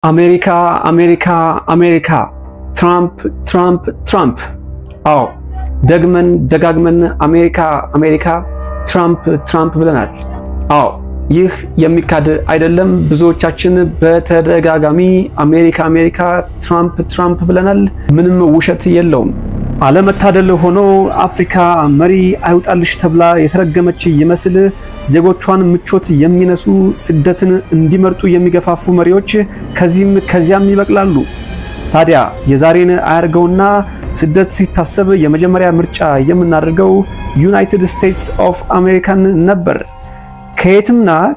America, America, America. Trump, Trump, Trump. አዎ ደጋግመን አሜሪካ ትራምፕ ብለናል። አዎ ይህ የሚካድ አይደለም። ብዙዎቻችን በተደጋጋሚ አሜሪካ ትራምፕ ብለናል። ምንም ውሸት የለውም። አለመታደል ሆኖ አፍሪካ መሪ አይውጣልሽ ተብላ የተረገመች ይመስል ዜጎቿን ምቾት የሚነሱ ስደትን እንዲመርጡ የሚገፋፉ መሪዎች ከዚያም ይበቅላሉ። ታዲያ የዛሬን አያርገውና ስደት ሲታሰብ የመጀመሪያ ምርጫ የምናደርገው ዩናይትድ ስቴትስ ኦፍ አሜሪካን ነበር።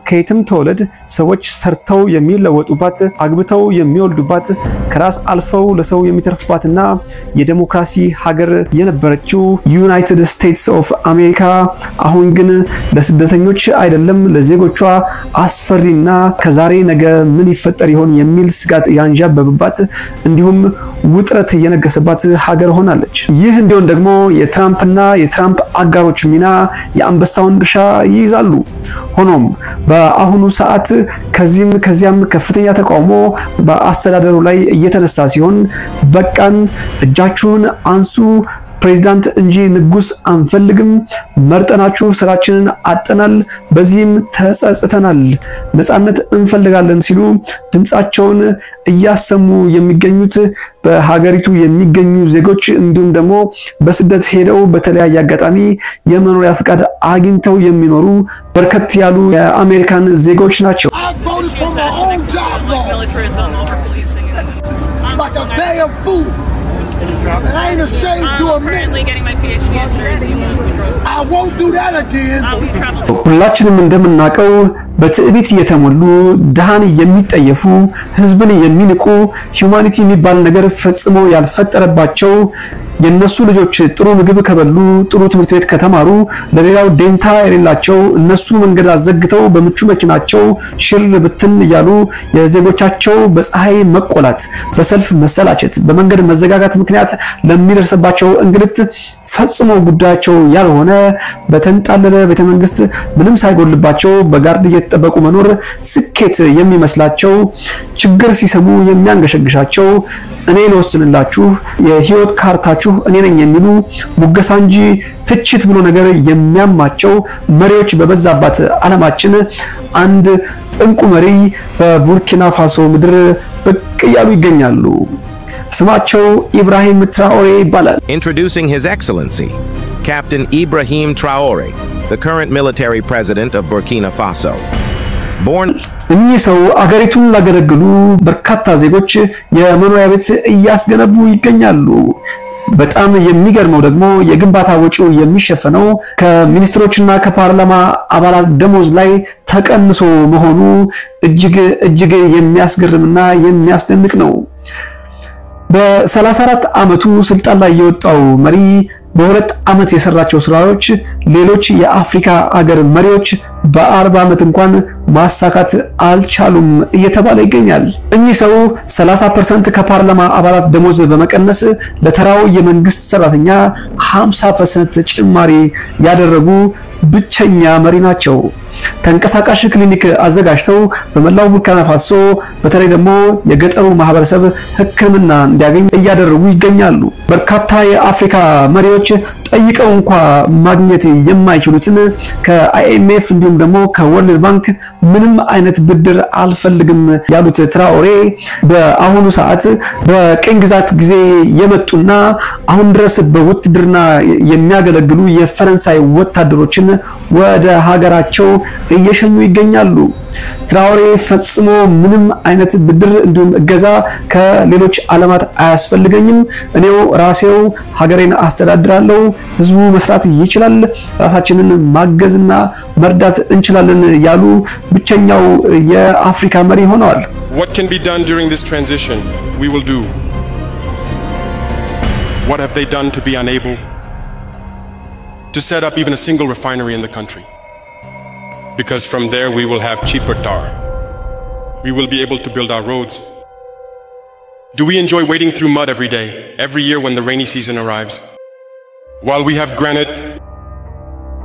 ከየትም ተወለድ ሰዎች ሰርተው የሚለወጡባት፣ አግብተው የሚወልዱባት፣ ከራስ አልፈው ለሰው የሚተርፉባትና የዲሞክራሲ ሀገር የነበረችው ዩናይትድ ስቴትስ ኦፍ አሜሪካ አሁን ግን ለስደተኞች አይደለም ለዜጎቿ አስፈሪና ከዛሬ ነገ ምን ይፈጠር ይሆን የሚል ስጋት ያንዣበበባት እንዲሁም ውጥረት የነገሰባት ሀገር ሆናለች። ይህ እንዲሆን ደግሞ የትራምፕ አጋሮች ሚና የአንበሳውን ድርሻ ይይዛሉ። ሆኖም በአሁኑ ሰዓት ከዚያም ከፍተኛ ተቃውሞ በአስተዳደሩ ላይ እየተነሳ ሲሆን በቃን፣ እጃችሁን አንሱ፣ ፕሬዝዳንት እንጂ ንጉስ አንፈልግም፣ መርጠናችሁ ስራችንን አጠናል፣ በዚህም ተጸጽተናል፣ ነፃነት እንፈልጋለን ሲሉ ድምጻቸውን እያሰሙ የሚገኙት በሀገሪቱ የሚገኙ ዜጎች እንዲሁም ደግሞ በስደት ሄደው በተለያየ አጋጣሚ የመኖሪያ ፍቃድ አግኝተው የሚኖሩ በርከት ያሉ የአሜሪካን ዜጎች ናቸው። And I ain't ashamed to admit getting my PhD in Jersey. I won't do that again. ሁላችንም እንደምናውቀው በትዕቢት የተሞሉ ደሃን የሚጠየፉ ህዝብን የሚንቁ ሂዩማኒቲ የሚባል ነገር ፈጽሞ ያልፈጠረባቸው የነሱ ልጆች ጥሩ ምግብ ከበሉ ጥሩ ትምህርት ቤት ከተማሩ ለሌላው ዴንታ የሌላቸው እነሱ መንገድ አዘግተው በምቹ መኪናቸው ሽር ብትን ያሉ የዜጎቻቸው በፀሐይ መቆላት፣ በሰልፍ መሰላቸት፣ በመንገድ መዘጋጋት ምክንያት ለሚደርስባቸው እንግልት ፈጽሞ ጉዳያቸው ያልሆነ በተንጣለለ ቤተመንግስት ምንም ሳይጎልባቸው በጋርድ እየተጠበቁ መኖር ስኬት የሚመስላቸው ችግር ሲሰሙ የሚያንገሸግሻቸው እኔ ልወስንላችሁ የህይወት ካርታችሁ እኔ ነኝ የሚሉ ሙገሳ እንጂ ትችት ብሎ ነገር የሚያማቸው መሪዎች በበዛባት ዓለማችን አንድ እንቁ መሪ በቡርኪና ፋሶ ምድር ብቅ ያሉ ይገኛሉ። ስማቸው ኢብራሂም ትራኦሬ ይባላል። Introducing His Excellency Captain Ibrahim Traoré, the current military president of Burkina Faso. እኚህ ሰው አገሪቱን ላገለግሉ በርካታ ዜጎች የመኖሪያ ቤት እያስገነቡ ይገኛሉ። በጣም የሚገርመው ደግሞ የግንባታ ወጪው የሚሸፈነው ከሚኒስትሮችና ከፓርላማ አባላት ደሞዝ ላይ ተቀንሶ መሆኑ እጅግ የሚያስገርምና የሚያስደንቅ ነው። በ34 ዓመቱ ስልጣን ላይ የወጣው መሪ በሁለት ዓመት የሰራቸው ስራዎች ሌሎች የአፍሪካ ሀገር መሪዎች በ40 ዓመት እንኳን ማሳካት አልቻሉም እየተባለ ይገኛል። እኚህ ሰው 30% ከፓርላማ አባላት ደሞዝ በመቀነስ ለተራው የመንግስት ሰራተኛ 50% ጭማሪ ያደረጉ ብቸኛ መሪ ናቸው። ተንቀሳቃሽ ክሊኒክ አዘጋጅተው በመላው ቡርኪና ፋሶ በተለይ ደግሞ የገጠሩ ማህበረሰብ ሕክምና እንዲያገኝ እያደረጉ ይገኛሉ። በርካታ የአፍሪካ መሪዎች ጠይቀው እንኳን ማግኘት የማይችሉትን ከአይኤምኤፍ እንዲሁም ደግሞ ከወርልድ ባንክ ምንም አይነት ብድር አልፈልግም ያሉት ትራኦሬ በአሁኑ ሰዓት በቅኝ ግዛት ጊዜ የመጡና አሁን ድረስ በውትድርና የሚያገለግሉ የፈረንሳይ ወታደሮችን ወደ ሀገራቸው እየሸኙ ይገኛሉ። ትራኦሬ ፈጽሞ ምንም አይነት ብድር እንዲሁም እገዛ ከሌሎች ዓለማት አያስፈልገኝም፣ እኔው ራሴው ሀገሬን አስተዳድራለሁ፣ ህዝቡ መስራት ይችላል፣ ራሳችንን ማገዝና መርዳት እንችላለን ያሉ ብቸኛው የአፍሪካ መሪ ሆነዋል። What can be done during this transition we will do. What have they done to be unable to set up even a single refinery in the country? Because from there we will have cheaper tar. We will be able to build our roads. Do we enjoy wading through mud every day, every year when the rainy season arrives? While we have granite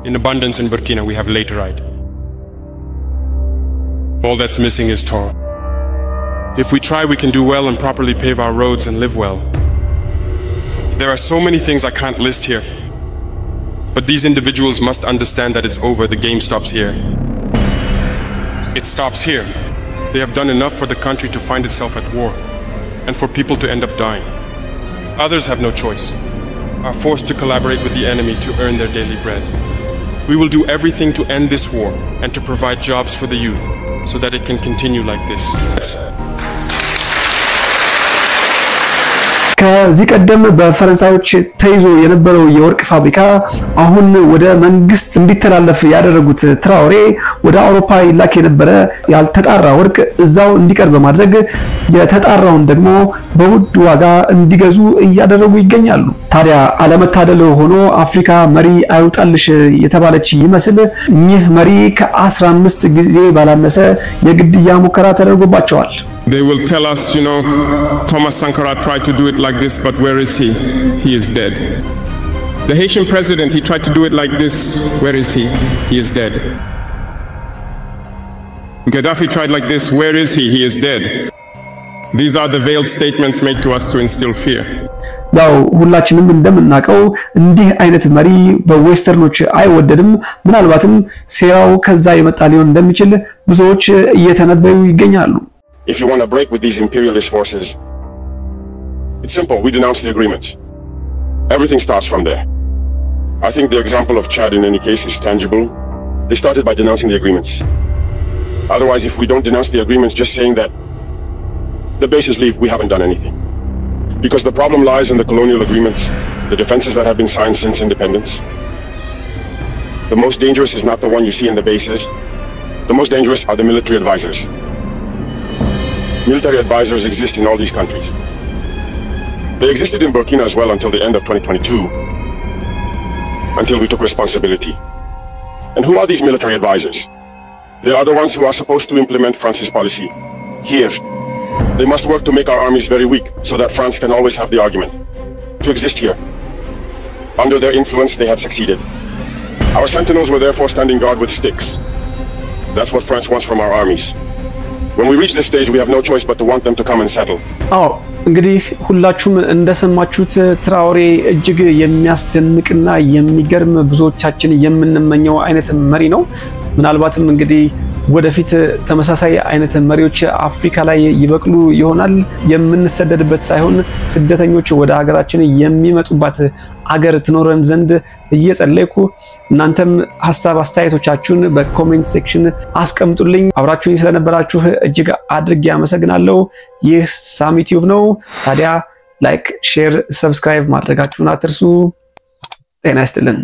in abundance in Burkina, we have laterite. All that's missing is tar. If we try, we can do well and properly pave our roads and live well. There are so many things I can't list here. But these individuals must understand that it's over. The game stops here. It stops here. They have done enough for the country to find itself at war, and for people to end up dying. Others have no choice, are forced to collaborate with the enemy to earn their daily bread. We will do everything to end this war and to provide jobs for the youth so that it can continue like this. ከዚህ ቀደም በፈረንሳዮች ተይዞ የነበረው የወርቅ ፋብሪካ አሁን ወደ መንግስት እንዲተላለፍ ያደረጉት ትራኦሬ ወደ አውሮፓ ይላክ የነበረ ያልተጣራ ወርቅ እዛው እንዲቀር በማድረግ የተጣራውን ደግሞ በውድ ዋጋ እንዲገዙ እያደረጉ ይገኛሉ። ታዲያ አለመታደል ሆኖ አፍሪካ መሪ አይውጣልሽ የተባለች ይመስል እኚህ መሪ ከ15 ጊዜ ባላነሰ የግድያ ሙከራ ተደርጎባቸዋል። They will tell us, Thomas Sankara tried to do it like this, but where is he? He is dead. The Haitian president, he tried to do it like this. Where is he? He is dead. Gaddafi tried like this. Where is he? He is dead. These are the veiled statements made to us to instill fear. ያው ሁላችንም እንደምናቀው እንዲህ አይነት መሪ በዌስተርኖች አይወደድም። ምናልባትም ሴራው ከዛ የመጣ ሊሆን እንደሚችል ብዙዎች እየተነበዩ ይገኛሉ። If you want to break with these imperialist forces, it's simple. We denounce the agreements. Everything starts from there. I think the example of Chad in any case is tangible. They started by denouncing the agreements. Otherwise, if we don't denounce the agreements, just saying that the bases leave, we haven't done anything. Because the problem lies in the colonial agreements, the defenses that have been signed since independence. The most dangerous is not the one you see in the bases. The most dangerous are the military advisors. Military advisors exist in all these countries. They existed in Burkina as well until the end of 2022, until we took responsibility. And who are these military advisors? They are the ones who are supposed to implement France's policy here. They must work to make our armies very weak so that France can always have the argument to exist here. Under their influence, they had succeeded. Our sentinels were therefore standing guard with sticks. That's what France wants from our armies. When we reach this stage, we have no choice but to want them to come and settle. አዎ እንግዲህ ሁላችሁም እንደሰማችሁት ትራኦሬ እጅግ የሚያስደንቅና የሚገርም ብዙዎቻችን የምንመኘው አይነት መሪ ነው። ምናልባትም እንግዲህ ወደፊት ተመሳሳይ አይነት መሪዎች አፍሪካ ላይ ይበቅሉ ይሆናል። የምንሰደድበት ሳይሆን ስደተኞች ወደ ሀገራችን የሚመጡባት አገር ትኖረን ዘንድ እየጸለይኩ እናንተም ሐሳብ አስተያየቶቻችሁን በኮሜንት ሴክሽን አስቀምጡልኝ። አብራችሁኝ ስለነበራችሁ እጅግ አድርጌ አመሰግናለሁ። ይህ ሳሚ ቲዩብ ነው። ታዲያ ላይክ፣ ሼር፣ ሰብስክራይብ ማድረጋችሁን አትርሱ። ጤና ይስጥልን።